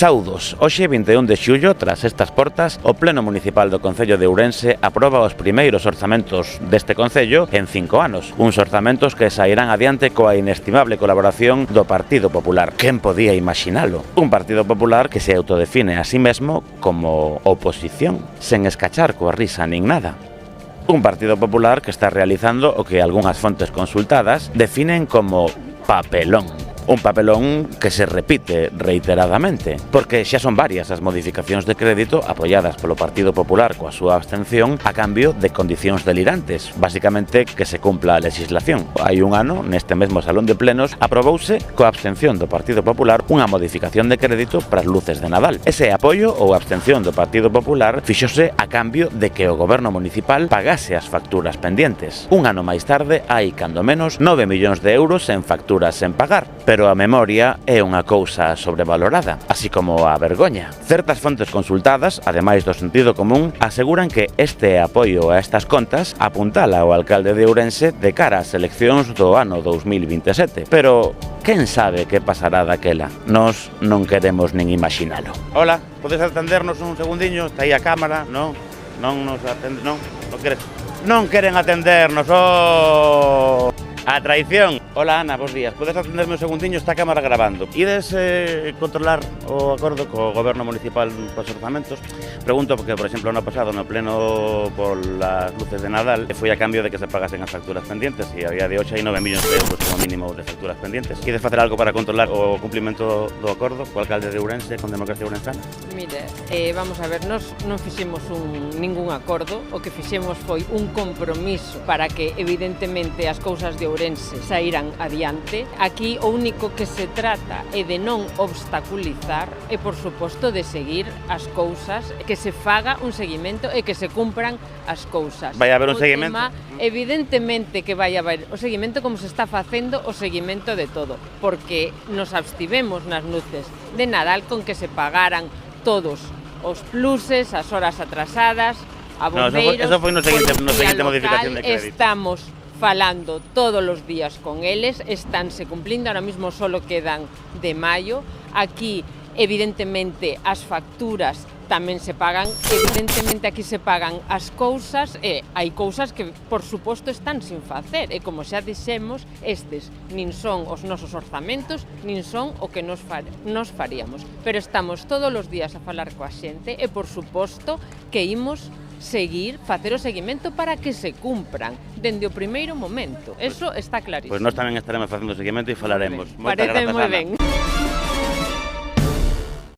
Saudos, hoxe 21 de xullo, tras estas portas, o Pleno Municipal do Concello de Ourense aproba os primeiros orzamentos deste Concello en 5 anos. Uns orzamentos que sairán adiante coa inestimable colaboración do Partido Popular. Quen podía imaginalo? Un Partido Popular que se autodefine a sí mesmo como oposición, sen escachar coa risa nin nada. Un Partido Popular que está realizando o que algunhas fontes consultadas definen como papelón. Un papelón que se repite reiteradamente, porque xa son varias as modificacións de crédito apoiadas polo Partido Popular coa súa abstención a cambio de condicións delirantes, basicamente que se cumpla a legislación. Hai un ano, neste mesmo salón de plenos, aprobouse coa abstención do Partido Popular unha modificación de crédito para as luces de Nadal. Ese apoio ou abstención do Partido Popular fixose a cambio de que o goberno municipal pagase as facturas pendientes. Un ano máis tarde hai, cando menos, 9 millóns de euros en facturas sen pagar, pero a memoria é unha cousa sobrevalorada, así como a vergoña. Certas fontes consultadas, ademais do sentido común, aseguran que este apoio a estas contas apuntala ao alcalde de Ourense de cara ás eleccións do ano 2027. Pero quen sabe que pasará daquela? Nós non queremos nin imaginalo. Hola, podes atendernos un segundiño? Está aí a cámara, non? Non nos atende, non? Non queren atendernos, oh! A traición. Hola Ana, bons días. Podes atenderme un segundinho, está a cámara grabando. Ides controlar o acordo co goberno municipal pros orzamentos? Pregunto porque, por exemplo, ano pasado no pleno por las luces de Nadal foi a cambio de que se pagasen as facturas pendientes e a día de hoxe hai 9 millóns de euros como mínimo de facturas pendientes. Ides facer algo para controlar o cumplimento do acordo co alcalde de Ourense, con Democracia Ourensana? Mire, vamos a ver, nós non fixemos ningún acordo, o que fixemos foi un compromiso para que evidentemente as cousas de Ourense saíran adiante. Aquí o único que se trata é de non obstaculizar e, por suposto, de seguir as cousas, que se faga un seguimento e que se cumpran as cousas. Vai haber un seguimento? Evidentemente que vai haber o seguimento como se está facendo o seguimento de todo, porque nos abstivemos nas luces de Nadal con que se pagaran todos os pluses, as horas atrasadas, a bombeiros, eso foi no seguinte modificación de crédito. Estamos falando todos os días con eles, estánse cumplindo, ahora mismo solo quedan de maio. Aquí, evidentemente, as facturas tamén se pagan, evidentemente aquí se pagan as cousas e hai cousas que, por suposto, están sin facer e, como xa dixemos, estes nin son os nosos orzamentos, nin son o que nos faríamos. Pero estamos todos os días a falar coa xente e, por suposto, que imos facer o seguimento para que se cumpran dende o primeiro momento. Eso está clarísimo. Pois nós tamén estaremos facendo o seguimento e falaremos. Parece moi ben.